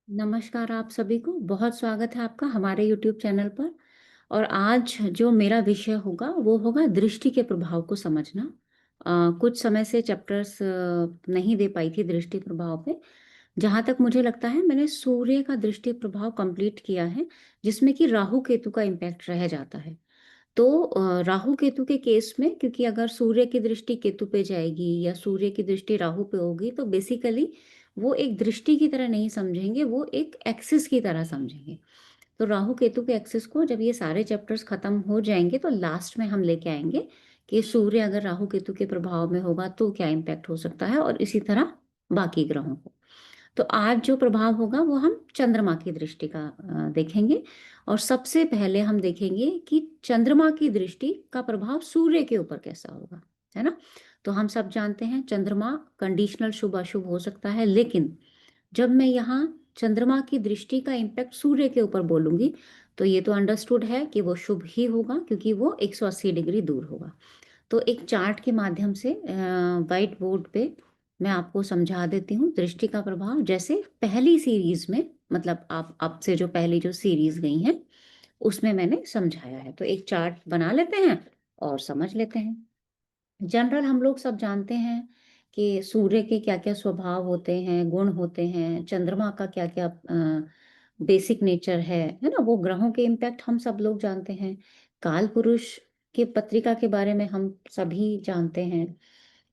नमस्कार आप सभी को। बहुत स्वागत है आपका हमारे YouTube चैनल पर। और आज जो मेरा विषय होगा वो होगा दृष्टि के प्रभाव को समझना। कुछ समय से चैप्टर्स नहीं दे पाई थी दृष्टि प्रभाव पे। जहाँ तक मुझे लगता है मैंने सूर्य का दृष्टि प्रभाव कंप्लीट किया है, जिसमें कि राहु केतु का इम्पैक्ट रह जाता है। तो राहु केतु के केस में, क्योंकि अगर सूर्य की दृष्टि केतु पे जाएगी या सूर्य की दृष्टि राहु पे होगी तो बेसिकली वो एक दृष्टि की तरह नहीं समझेंगे, वो एक एक्सिस की तरह समझेंगे। तो राहु केतु के एक्सिस को जब ये सारे चैप्टर्स खत्म हो जाएंगे तो लास्ट में हम लेके आएंगे कि सूर्य अगर राहु केतु के प्रभाव में होगा तो क्या इम्पैक्ट हो सकता है, और इसी तरह बाकी ग्रहों को। तो आज जो प्रभाव होगा वो हम चंद्रमा की दृष्टि का देखेंगे। और सबसे पहले हम देखेंगे कि चंद्रमा की दृष्टि का प्रभाव सूर्य के ऊपर कैसा होगा, है ना। तो हम सब जानते हैं चंद्रमा कंडीशनल शुभ अशुभ हो सकता है, लेकिन जब मैं यहाँ चंद्रमा की दृष्टि का इम्पैक्ट सूर्य के ऊपर बोलूंगी तो ये तो अंडरस्टूड है कि वो शुभ ही होगा, क्योंकि वो 180 डिग्री दूर होगा। तो एक चार्ट के माध्यम से व्हाइट बोर्ड पे मैं आपको समझा देती हूँ दृष्टि का प्रभाव। जैसे पहली सीरीज में, मतलब आप अब से जो पहली जो सीरीज गई हैं उसमें मैंने समझाया है। तो एक चार्ट बना लेते हैं और समझ लेते हैं। जनरल हम लोग सब जानते हैं कि सूर्य के क्या क्या स्वभाव होते हैं, गुण होते हैं, चंद्रमा का क्या क्या बेसिक नेचर है ना। वो ग्रहों के इम्पैक्ट हम सब लोग जानते हैं। काल पुरुष के पत्रिका के बारे में हम सभी जानते हैं।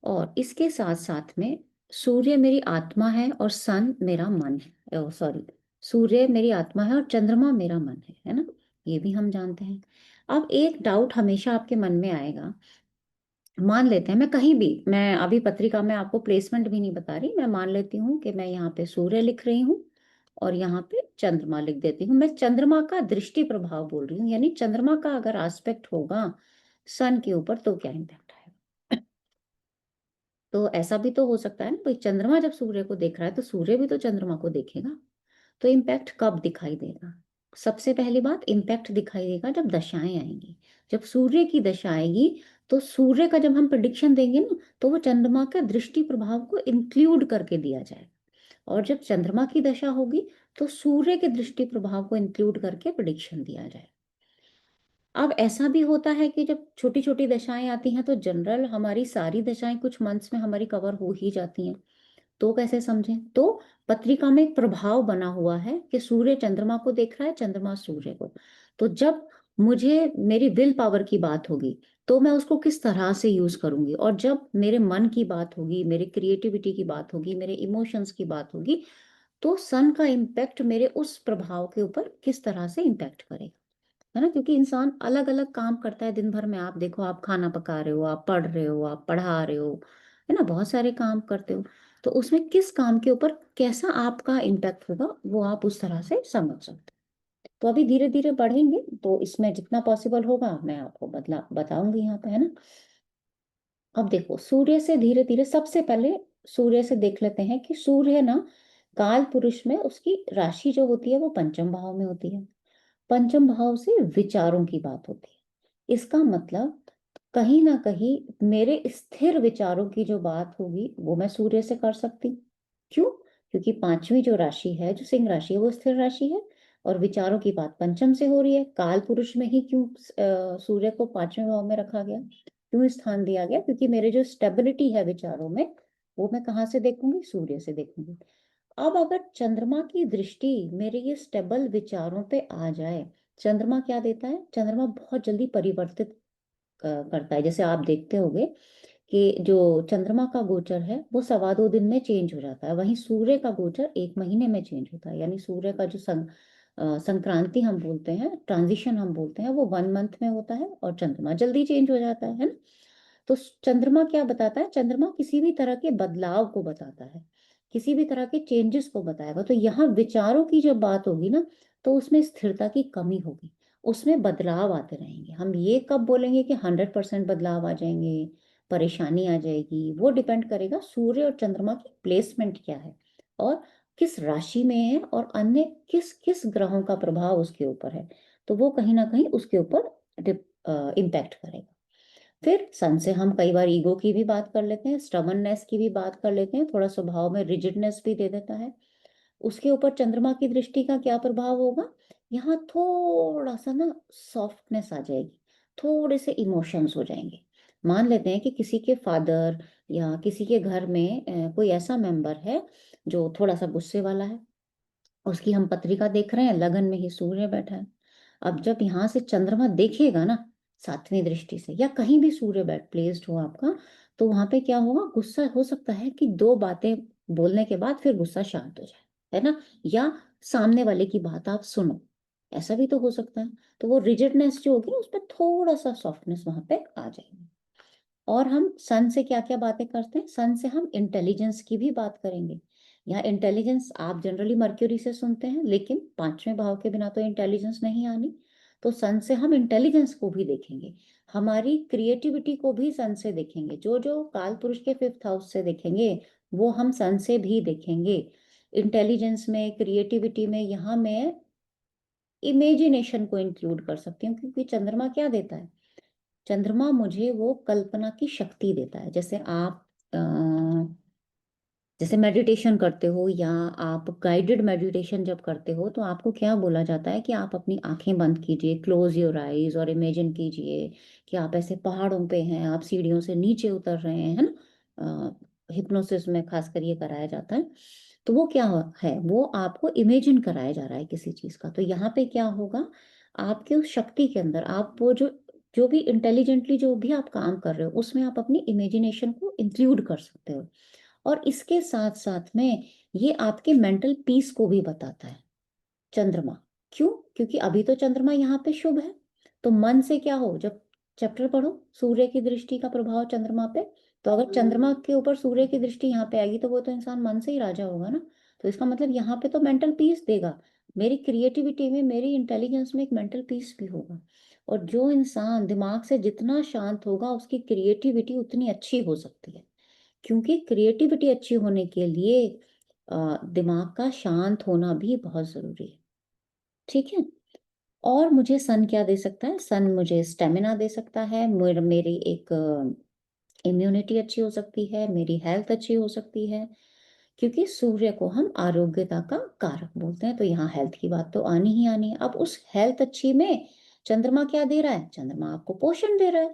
और इसके साथ साथ में सूर्य मेरी आत्मा है और सन मेरा मन है, सॉरी, सूर्य मेरी आत्मा है और चंद्रमा मेरा मन है ना। ये भी हम जानते हैं। अब एक डाउट हमेशा आपके मन में आएगा। मान लेते हैं, मैं कहीं भी, मैं अभी पत्रिका में आपको प्लेसमेंट भी नहीं बता रही, मैं मान लेती हूँ कि मैं यहाँ पे सूर्य लिख रही हूँ और यहाँ पे चंद्रमा लिख देती हूँ। मैं चंद्रमा का दृष्टि प्रभाव बोल रही हूँ, यानी चंद्रमा का अगर एस्पेक्ट होगा सन के ऊपर तो क्या इम्पैक्ट आएगा। तो ऐसा भी तो हो सकता है ना, भाई चंद्रमा जब सूर्य को देख रहा है तो सूर्य भी तो चंद्रमा को देखेगा। तो इम्पैक्ट कब दिखाई देगा? सबसे पहली बात, इम्पैक्ट दिखाई देगा जब दशाएं आएंगी। जब सूर्य की दशा आएगी तो सूर्य का जब हम प्रिडिक्शन देंगे ना तो वो चंद्रमा का दृष्टि प्रभाव को इंक्लूड करके दिया जाएगा। और जब चंद्रमा की दशा होगी तो सूर्य के दृष्टि प्रभाव को इंक्लूड करके प्रिडिक्शन दिया जाए। अब ऐसा भी होता है कि जब छोटी छोटी दशाएं आती हैं तो जनरल हमारी सारी दशाएं कुछ मंथ्स में हमारी कवर हो ही जाती हैं। तो कैसे समझें? तो पत्रिका में एक प्रभाव बना हुआ है कि सूर्य चंद्रमा को देख रहा है, चंद्रमा सूर्य को। तो जब मुझे मेरी विल पावर की बात होगी तो मैं उसको किस तरह से यूज करूंगी, और जब मेरे मन की बात होगी, मेरे क्रिएटिविटी की बात होगी, मेरे इमोशंस की बात होगी, तो सन का इम्पैक्ट मेरे उस प्रभाव के ऊपर किस तरह से इम्पैक्ट करेगा, है ना। क्योंकि इंसान अलग अलग काम करता है दिन भर में। आप देखो, आप खाना पका रहे हो, आप पढ़ रहे हो, आप पढ़ा रहे हो, है ना, बहुत सारे काम करते हो। तो उसमें किस काम के ऊपर कैसा आपका इम्पैक्ट होगा वो आप उस तरह से समझ सकते हो। तो अभी धीरे धीरे बढ़ेंगे, तो इसमें जितना पॉसिबल होगा मैं आपको बदला बताऊंगी यहाँ पे, है ना। अब देखो, सूर्य से धीरे धीरे, सबसे पहले सूर्य से देख लेते हैं कि सूर्य ना काल पुरुष में उसकी राशि जो होती है वो पंचम भाव में होती है। पंचम भाव से विचारों की बात होती है। इसका मतलब कहीं ना कहीं मेरे स्थिर विचारों की जो बात होगी वो मैं सूर्य से कर सकती हूँ। क्यों? क्योंकि पांचवी जो राशि है, जो सिंह राशि है, वो स्थिर राशि है और विचारों की बात पंचम से हो रही है। काल पुरुष में ही क्यों सूर्य को पांचवें भाव में रखा गया, क्यों स्थान दिया गया? क्योंकि मेरे जो स्टेबिलिटी है विचारों में वो मैं कहाँ से देखूंगी? सूर्य से देखूंगी। अब अगर चंद्रमा की दृष्टि मेरे ये स्टेबल विचारों पे आ जाए, चंद्रमा क्या देता है? चंद्रमा बहुत जल्दी परिवर्तित करता है। जैसे आप देखते होंगे कि जो चंद्रमा का गोचर है वो 2.25 दिन में चेंज हो जाता है, वहीं सूर्य का गोचर 1 महीने में चेंज होता है। यानी सूर्य का जो संक्रांति हम बोलते हैं, ट्रांजिशन हम बोलते हैं, वो 1 मंथ में होता है और चंद्रमा जल्दी चेंज हो जाता है ना। तो चंद्रमा क्या बताता है? चंद्रमा किसी भी तरह के बदलाव को बताता है, किसी भी तरह के चेंजेस को बताएगा। तो यहाँ विचारों की जब बात होगी ना तो उसमें स्थिरता की कमी होगी, उसमें बदलाव आते रहेंगे। हम ये कब बोलेंगे कि 100% बदलाव आ जाएंगे, परेशानी आ जाएगी? वो डिपेंड करेगा सूर्य और चंद्रमा की प्लेसमेंट क्या है और किस राशि में है और अन्य किस किस ग्रहों का प्रभाव उसके ऊपर है। तो वो कहीं ना कहीं उसके ऊपर इम्पैक्ट करेगा। फिर सन से हम कई बार ईगो की भी बात कर लेते हैं, स्टबर्ननेस की भी बात कर लेते हैं, थोड़ा स्वभाव में रिजिडनेस भी दे देता है। उसके ऊपर चंद्रमा की दृष्टि का क्या प्रभाव होगा? यहाँ थोड़ा सा ना सॉफ्टनेस आ जाएगी, थोड़े से इमोशंस हो जाएंगे। मान लेते हैं कि किसी के फादर या किसी के घर में कोई ऐसा मेंबर है जो थोड़ा सा गुस्से वाला है, उसकी हम पत्रिका देख रहे हैं, लगन में ही सूर्य बैठा है। अब जब यहाँ से चंद्रमा देखेगा ना, सातवीं दृष्टि से, या कहीं भी सूर्य बैठ प्लेस्ड हो आपका, तो वहां पे क्या होगा? गुस्सा हो सकता है कि दो बातें बोलने के बाद फिर गुस्सा शांत हो जाए, है ना, या सामने वाले की बात आप सुनो, ऐसा भी तो हो सकता है। तो वो रिजिडनेस जो होगी उस पर थोड़ा सा सॉफ्टनेस वहां पे आ जाएगी। और हम सन से क्या क्या बातें करते हैं? सन से हम इंटेलिजेंस की भी बात करेंगे। यहाँ इंटेलिजेंस आप जनरली मर्क्यूरी से सुनते हैं, लेकिन पांचवें भाव के बिना तो इंटेलिजेंस नहीं आनी। तो सन से हम इंटेलिजेंस को भी देखेंगे, हमारी क्रिएटिविटी को भी सन से देखेंगे। जो जो काल पुरुष के फिफ्थ हाउस से देखेंगे वो हम सन से भी देखेंगे। इंटेलिजेंस में, क्रिएटिविटी में यहाँ मैं इमेजिनेशन को इंक्लूड कर सकती हूँ, क्योंकि चंद्रमा क्या देता है? चंद्रमा मुझे वो कल्पना की शक्ति देता है। जैसे आप जैसे मेडिटेशन करते हो या आप गाइडेड मेडिटेशन जब करते हो, तो आपको क्या बोला जाता है कि आप अपनी आंखें बंद कीजिए, क्लोज योर आईज, और इमेजिन कीजिए कि आप ऐसे पहाड़ों पे हैं, आप सीढ़ियों से नीचे उतर रहे हैं, है ना। हिप्नोसिस में खासकर ये कराया जाता है। तो वो क्या है? वो आपको इमेजिन कराया जा रहा है किसी चीज का। तो यहाँ पे क्या होगा? आपके उस शक्ति के अंदर आप वो जो जो भी इंटेलिजेंटली जो भी आप काम कर रहे हो, उसमें आप अपनी इमेजिनेशन को इंक्लूड कर सकते हो। और इसके साथ साथ में ये आपके मेंटल पीस को भी बताता है चंद्रमा। क्यों? क्योंकि अभी तो चंद्रमा यहाँ पे शुभ है। तो मन से क्या हो, जब चैप्टर पढ़ो सूर्य की दृष्टि का प्रभाव चंद्रमा पे, तो अगर चंद्रमा के ऊपर सूर्य की दृष्टि यहाँ पे आएगी तो वो तो इंसान मन से ही राजा होगा ना। तो इसका मतलब यहाँ पे तो मेंटल पीस देगा। मेरी क्रिएटिविटी में, मेरी इंटेलिजेंस में एक मेंटल पीस भी होगा। और जो इंसान दिमाग से जितना शांत होगा, उसकी क्रिएटिविटी उतनी अच्छी हो सकती है। क्योंकि क्रिएटिविटी अच्छी होने के लिए दिमाग का शांत होना भी बहुत जरूरी है। ठीक है। और मुझे सन क्या दे सकता है? सन मुझे स्टेमिना दे सकता है, मेरी एक इम्यूनिटी अच्छी हो सकती है, मेरी हेल्थ अच्छी हो सकती है। क्योंकि सूर्य को हम आरोग्यता का कारक बोलते हैं, तो यहाँ हेल्थ की बात तो आनी ही आनी है। अब उस हेल्थ अच्छी में चंद्रमा क्या दे रहा है? चंद्रमा आपको पोषण दे रहा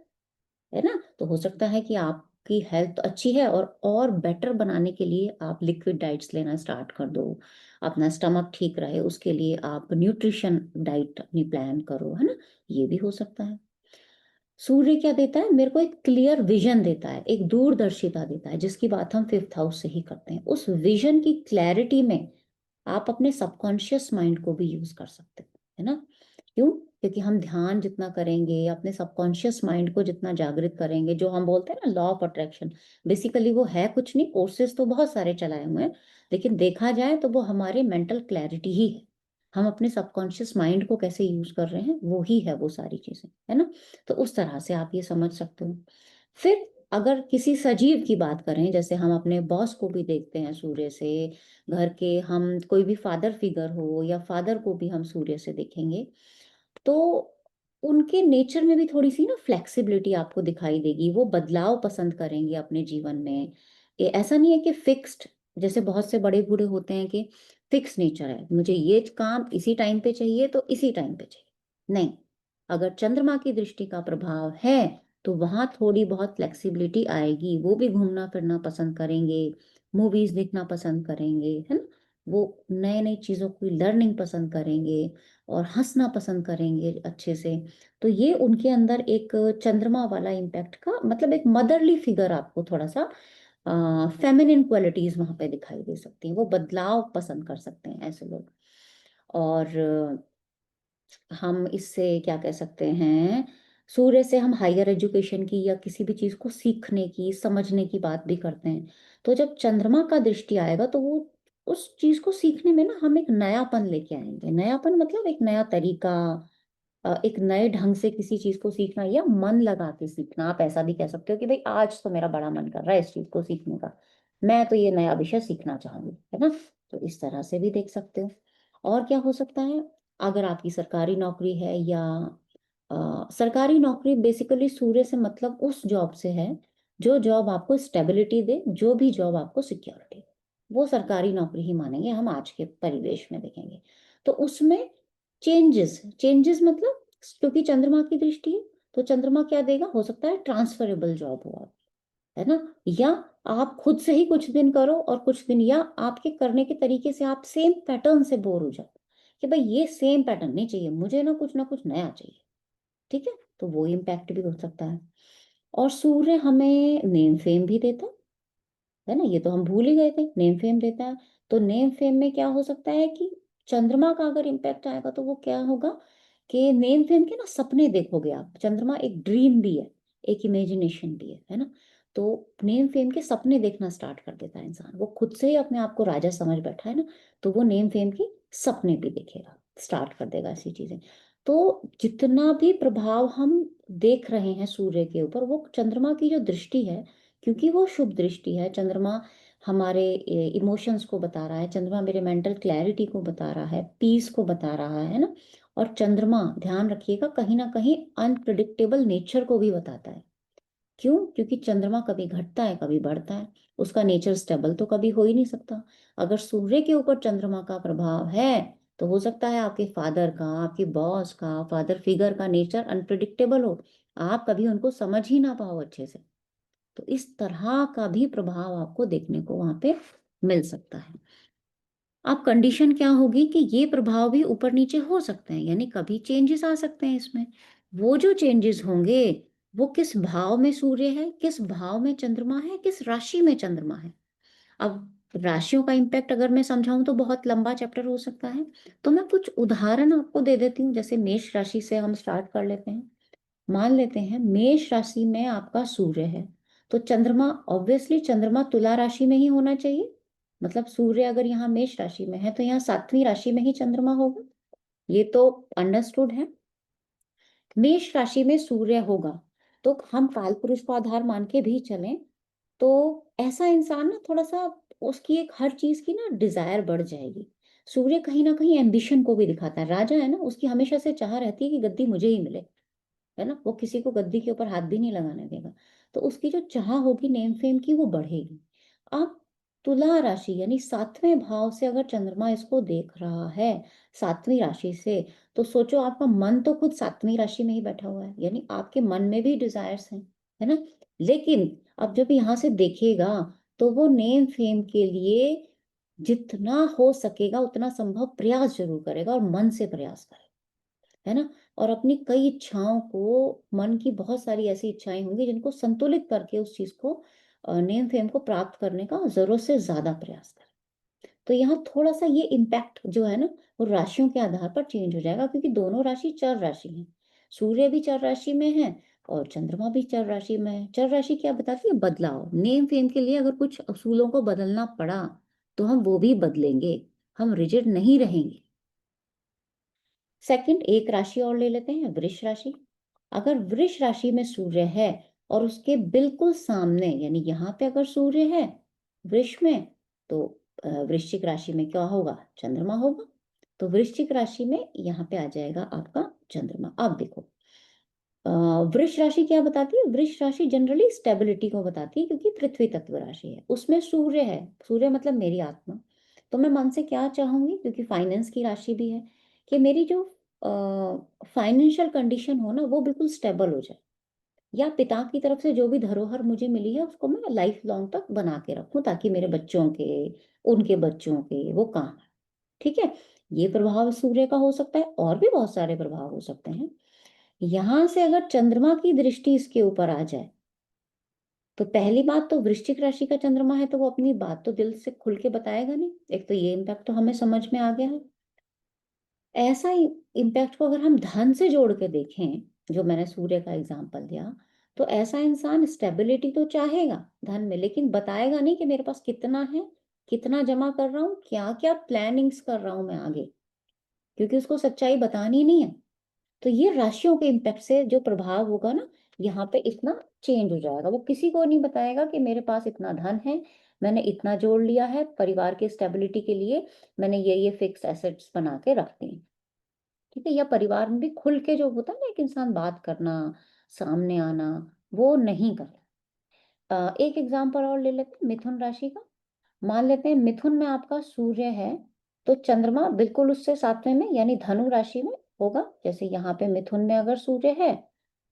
है ना। तो हो सकता है कि आपकी हेल्थ अच्छी है, और बेटर बनाने के लिए आप लिक्विड डाइट्स लेना स्टार्ट कर दो। अपना स्टमक ठीक रहे उसके लिए आप न्यूट्रिशन डाइट अपनी प्लान करो, है ना। ये भी हो सकता है। सूर्य क्या देता है? मेरे को एक क्लियर विजन देता है, एक दूरदर्शिता देता है, जिसकी बात हम फिफ्थ हाउस से ही करते हैं। उस विजन की क्लैरिटी में आप अपने सबकॉन्शियस माइंड को भी यूज कर सकते हो, है ना। क्यों? क्योंकि हम ध्यान जितना करेंगे, अपने सबकॉन्शियस माइंड को जितना जागृत करेंगे, जो हम बोलते हैं ना लॉ ऑफ अट्रैक्शन, बेसिकली वो है कुछ नहीं, कोर्सेज तो बहुत सारे चलाए हुए हैं, लेकिन देखा जाए तो वो हमारे मेंटल क्लैरिटी ही है। हम अपने सबकॉन्शियस माइंड को कैसे यूज कर रहे हैं, वो ही है वो सारी चीजें, है ना। तो उस तरह से आप ये समझ सकते हो। फिर अगर किसी सजीव की बात करें, जैसे हम अपने बॉस को भी देखते हैं सूर्य से, घर के हम कोई भी फादर फिगर हो या फादर को भी हम सूर्य से देखेंगे, तो उनके नेचर में भी थोड़ी सी ना फ्लेक्सिबिलिटी आपको दिखाई देगी। वो बदलाव पसंद करेंगे अपने जीवन में। ऐसा नहीं है कि फिक्स्ड, जैसे बहुत से बड़े बूढ़े होते हैं कि फिक्स नेचर है, मुझे ये काम इसी टाइम पे चाहिए तो इसी टाइम पे चाहिए। नहीं, अगर चंद्रमा की दृष्टि का प्रभाव है तो वहां थोड़ी बहुत फ्लेक्सिबिलिटी आएगी। वो भी घूमना फिरना पसंद करेंगे, मूवीज देखना पसंद करेंगे, है ना। वो नए नई चीजों की लर्निंग पसंद करेंगे और हंसना पसंद करेंगे अच्छे से। तो ये उनके अंदर एक चंद्रमा वाला इम्पैक्ट का मतलब एक मदरली फिगर आपको थोड़ा सा फेमिनिन क्वालिटीज वहां पे दिखाई दे सकती हैं। वो बदलाव पसंद कर सकते हैं ऐसे लोग। और हम इससे क्या कह सकते हैं, सूर्य से हम हायर एजुकेशन की या किसी भी चीज को सीखने की, समझने की बात भी करते हैं। तो जब चंद्रमा का दृष्टि आएगा तो वो उस चीज को सीखने में ना हम एक नयापन लेके आएंगे। नयापन मतलब एक नया तरीका, एक नए ढंग से किसी चीज को सीखना या मन लगा के सीखना। आप ऐसा भी कह सकते हो कि भाई आज तो मेरा बड़ा मन कर रहा है इस चीज को सीखने का, मैं तो ये नया विषय सीखना चाहूंगी, है ना। तो इस तरह से भी देख सकते हो। और क्या हो सकता है? अगर आपकी सरकारी नौकरी है या सरकारी नौकरी, बेसिकली सूर्य से मतलब उस जॉब से है जो जॉब आपको स्टेबिलिटी दे, जो भी जॉब आपको सिक्योरिटी। वो सरकारी नौकरी ही मानेंगे हम आज के परिवेश में देखेंगे। तो उसमें चेंजेस चेंजेस मतलब क्योंकि चंद्रमा की दृष्टि है, तो चंद्रमा क्या देगा, हो सकता है ट्रांसफरेबल जॉब हो आप, है ना, या आप खुद से ही कुछ दिन करो और कुछ दिन, या आपके करने के तरीके से आप सेम पैटर्न से बोर हो जाओ कि भाई ये सेम पैटर्न नहीं चाहिए मुझे, ना कुछ नया चाहिए। ठीक है, तो वो इम्पैक्ट भी हो सकता है। और सूर्य हमें नेम फेम भी देता है ना, ये तो हम भूल ही गए थे, नेम फेम देता है। तो नेम फेम में क्या हो सकता है कि चंद्रमा का अगर इम्पैक्ट आएगा तो वो क्या होगा कि नेम फेम के ना सपने देखोगे आप, चंद्रमा एक ड्रीम भी है, एक इमेजिनेशन भी है ना। तो नेम फेम के सपने देखना स्टार्ट कर देता है इंसान, वो खुद से ही अपने आप को राजा समझ बैठा है ना, तो वो नेम फेम की सपने भी देखेगा, स्टार्ट कर देगा ऐसी चीजें। तो जितना भी प्रभाव हम देख रहे हैं सूर्य के ऊपर, वो चंद्रमा की जो दृष्टि है, क्योंकि वो शुभ दृष्टि है, चंद्रमा हमारे इमोशंस को बता रहा है, चंद्रमा मेरे मेंटल क्लैरिटी को बता रहा है, पीस को बता रहा है ना। और चंद्रमा ध्यान रखिएगा कहीं ना कहीं अनप्रिडिक्टेबल नेचर को भी बताता है। क्यों? क्योंकि चंद्रमा कभी घटता है कभी बढ़ता है, उसका नेचर स्टेबल तो कभी हो ही नहीं सकता। अगर सूर्य के ऊपर चंद्रमा का प्रभाव है तो हो सकता है आपके फादर का, आपके बॉस का, फादर फिगर का नेचर अनप्रिडिक्टेबल हो, आप कभी उनको समझ ही ना पाओ अच्छे से। तो इस तरह का भी प्रभाव आपको देखने को वहां पे मिल सकता है। अब कंडीशन क्या होगी कि ये प्रभाव भी ऊपर नीचे हो सकते हैं, यानी कभी चेंजेस आ सकते हैं इसमें। वो जो चेंजेस होंगे वो किस भाव में सूर्य है, किस भाव में चंद्रमा है, किस राशि में चंद्रमा है। अब राशियों का इम्पैक्ट अगर मैं समझाऊं तो बहुत लंबा चैप्टर हो सकता है, तो मैं कुछ उदाहरण आपको दे देती हूँ। जैसे मेष राशि से हम स्टार्ट कर लेते हैं। मान लेते हैं मेष राशि में आपका सूर्य है, तो चंद्रमा, ऑब्वियसली चंद्रमा तुला राशि में ही होना चाहिए। मतलब सूर्य अगर यहाँ मेष राशि में है तो यहाँ सातवीं राशि में ही चंद्रमा होगा, ये तो अंडरस्टूड है। मेष राशि में सूर्य होगा तो हम काल पुरुष को आधार मान के भी चलें तो ऐसा इंसान ना थोड़ा सा, उसकी एक हर चीज की ना डिजायर बढ़ जाएगी। सूर्य कहीं ना कहीं एम्बिशन को भी दिखाता है, राजा है ना, उसकी हमेशा से चाह रहती है कि गद्दी मुझे ही मिले, है ना, वो किसी को गद्दी के ऊपर हाथ भी नहीं लगाने देगा। तो उसकी जो चाह होगी नेम फेम की वो बढ़ेगी। अब तुला राशि यानी सातवें भाव से अगर चंद्रमा इसको देख रहा है, सातवीं राशि से, तो सोचो आपका मन तो खुद सातवीं राशि में ही बैठा हुआ है, यानी आपके मन में भी डिजायर्स हैं, है ना। लेकिन अब जब यहाँ से देखेगा तो वो नेम फेम के लिए जितना हो सकेगा उतना संभव प्रयास जरूर करेगा, और मन से प्रयास करेगा, है ना। और अपनी कई इच्छाओं को, मन की बहुत सारी ऐसी इच्छाएं होंगी जिनको संतुलित करके उस चीज को, नेम फेम को प्राप्त करने का जरूरत से ज्यादा प्रयास करें। तो यहाँ थोड़ा सा ये इम्पैक्ट जो है ना वो राशियों के आधार पर चेंज हो जाएगा, क्योंकि दोनों राशि चर राशि है, सूर्य भी चर राशि में है और चंद्रमा भी चर राशि में है। चर राशि क्या बताती है? बदलाव। नेम फेम के लिए अगर कुछ असूलों को बदलना पड़ा तो हम वो भी बदलेंगे, हम रिजिड नहीं रहेंगे। सेकंड, एक राशि और ले लेते हैं, वृष राशि। अगर वृष राशि में सूर्य है और उसके बिल्कुल सामने, यानी यहाँ पे अगर सूर्य है वृष में, तो वृश्चिक राशि में क्या होगा? चंद्रमा होगा। तो वृश्चिक राशि में यहाँ पे आ जाएगा आपका चंद्रमा। अब देखो, अ, वृष राशि क्या बताती है? वृष राशि जनरली स्टेबिलिटी को बताती है, क्योंकि पृथ्वी तत्व राशि है, उसमें सूर्य है। सूर्य मतलब मेरी आत्मा। तो मैं मन से क्या चाहूंगी, क्योंकि फाइनेंस की राशि भी है, कि मेरी जो फाइनेंशियल कंडीशन हो ना वो बिल्कुल स्टेबल हो जाए, या पिता की तरफ से जो भी धरोहर मुझे मिली है उसको मैं लाइफ लॉन्ग तक बना के रखूं, ताकि मेरे बच्चों के, उनके बच्चों के वो काम आए। ठीक है, ये प्रभाव सूर्य का हो सकता है, और भी बहुत सारे प्रभाव हो सकते हैं। यहां से अगर चंद्रमा की दृष्टि इसके ऊपर आ जाए तो पहली बात तो वृश्चिक राशि का चंद्रमा है तो वो अपनी बात तो दिल से खुल के बताएगा नहीं, एक तो ये इम्पैक्ट तो हमें समझ में आ गया है। ऐसा ही इम्पैक्ट को अगर हम धन से जोड़ के देखें, जो मैंने सूर्य का एग्जांपल दिया, तो ऐसा इंसान स्टेबिलिटी तो चाहेगा धन में, लेकिन बताएगा नहीं कि मेरे पास कितना है, कितना जमा कर रहा हूँ, क्या क्या प्लानिंग्स कर रहा हूँ मैं आगे, क्योंकि उसको सच्चाई बतानी नहीं है। तो ये राशियों के इम्पैक्ट से जो प्रभाव होगा ना, यहाँ पे इतना चेंज हो जाएगा। वो किसी को नहीं बताएगा कि मेरे पास इतना धन है, मैंने इतना जोड़ लिया है परिवार के स्टेबिलिटी के लिए, मैंने ये फिक्स एसेट्स बना के रख दी। ठीक है, या परिवार में भी खुल के जो होता है ना एक इंसान बात करना, सामने आना, वो नहीं करता। एक एग्जाम्पल और ले लेते हैं मिथुन राशि का। मान लेते हैं मिथुन में आपका सूर्य है, तो चंद्रमा बिल्कुल उससे सातवें में यानी धनु राशि में होगा। जैसे यहाँ पे मिथुन में अगर सूर्य है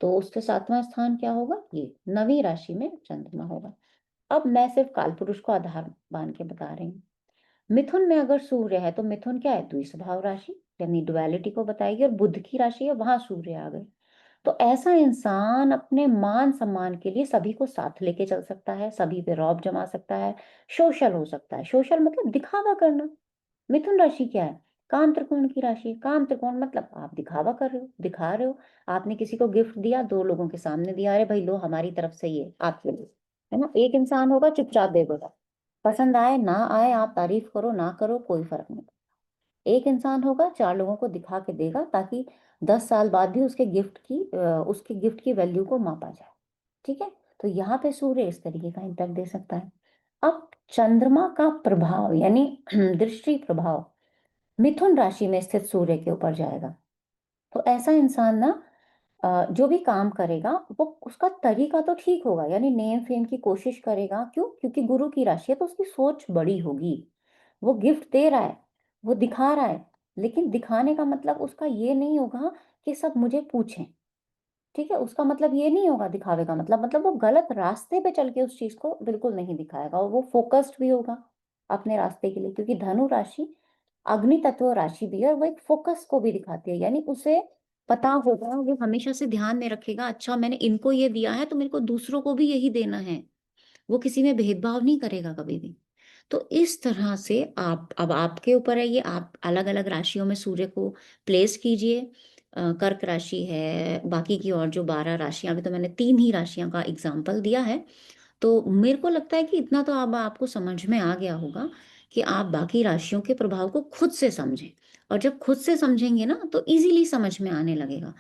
तो उसके सातवां स्थान क्या होगा, ये नवीं राशि में चंद्रमा होगा। अब मैं सिर्फ कालपुरुष को आधार मान के बता रही हूँ। मिथुन में अगर सूर्य है तो मिथुन क्या है, द्विस्वभाव राशि यानी डुअलिटी को बताएगी, और बुध की राशि है, वहां सूर्य आ गए। तो ऐसा इंसान अपने मान सम्मान के लिए सभी को साथ लेके चल सकता है, सभी पे रौब जमा सकता है, सोशल हो सकता है। सोशल मतलब दिखावा करना। मिथुन राशि क्या है, काम त्रिकोण की राशि है। काम त्रिकोण मतलब आप दिखावा कर रहे हो, दिखा रहे हो। आपने किसी को गिफ्ट दिया, दो लोगों के सामने दिया, अरे भाई लो हमारी तरफ से ये आपके लिए, है ना। एक इंसान होगा चुपचाप दे देगा, पसंद आए ना आए, आप तारीफ करो ना करो कोई फर्क नहीं। एक इंसान होगा चार लोगों को दिखा के देगा, ताकि 10 साल बाद भी उसके गिफ्ट की वैल्यू को मापा जाए। ठीक है। तो यहाँ पे सूर्य इस तरीके का इम्पैक्ट दे सकता है। अब चंद्रमा का प्रभाव यानी दृष्टि प्रभाव मिथुन राशि में स्थित सूर्य के ऊपर जाएगा। तो ऐसा इंसान ना जो भी काम करेगा वो उसका तरीका तो ठीक होगा, यानी नेम फेम की कोशिश करेगा। क्यों? क्योंकि गुरु की राशि है तो उसकी सोच बड़ी होगी। वो गिफ्ट दे रहा है, वो दिखा रहा है, लेकिन दिखाने का मतलब उसका ये नहीं होगा कि सब मुझे पूछें। ठीक है। उसका मतलब ये नहीं होगा दिखावे का मतलब वो गलत रास्ते पे चल के उस चीज को बिल्कुल नहीं दिखाएगा, और वो फोकस्ड भी होगा अपने रास्ते के लिए। क्योंकि धनु राशि अग्नि तत्व राशि भी है, और वो एक फोकस को भी दिखाती है। यानी उसे पता होगा, वो हमेशा से ध्यान में रखेगा, अच्छा मैंने इनको ये दिया है तो मेरे को दूसरों को भी यही देना है। वो किसी में भेदभाव नहीं करेगा कभी भी। तो इस तरह से आप, अब आपके ऊपर है ये, आप अलग अलग राशियों में सूर्य को प्लेस कीजिए। कर्क राशि है, बाकी की और जो 12 राशियां, अभी तो मैंने 3 ही राशियां का एग्जाम्पल दिया है। तो मेरे को लगता है कि इतना तो अब आपको समझ में आ गया होगा कि आप बाकी राशियों के प्रभाव को खुद से समझें। और जब खुद से समझेंगे ना तो इजीली समझ में आने लगेगा।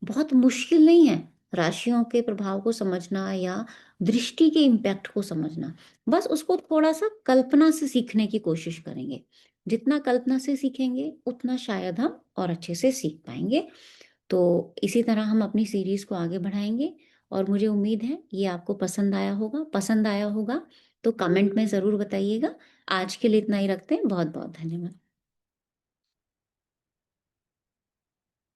बहुत मुश्किल नहीं है राशियों के प्रभाव को समझना या दृष्टि के इम्पैक्ट को समझना। बस उसको थोड़ा सा कल्पना से सीखने की कोशिश करेंगे। जितना कल्पना से सीखेंगे उतना शायद हम और अच्छे से सीख पाएंगे। तो इसी तरह हम अपनी सीरीज को आगे बढ़ाएंगे। और मुझे उम्मीद है ये आपको पसंद आया होगा तो कमेंट में ज़रूर बताइएगा। आज के लिए इतना ही रखते हैं। बहुत बहुत धन्यवाद।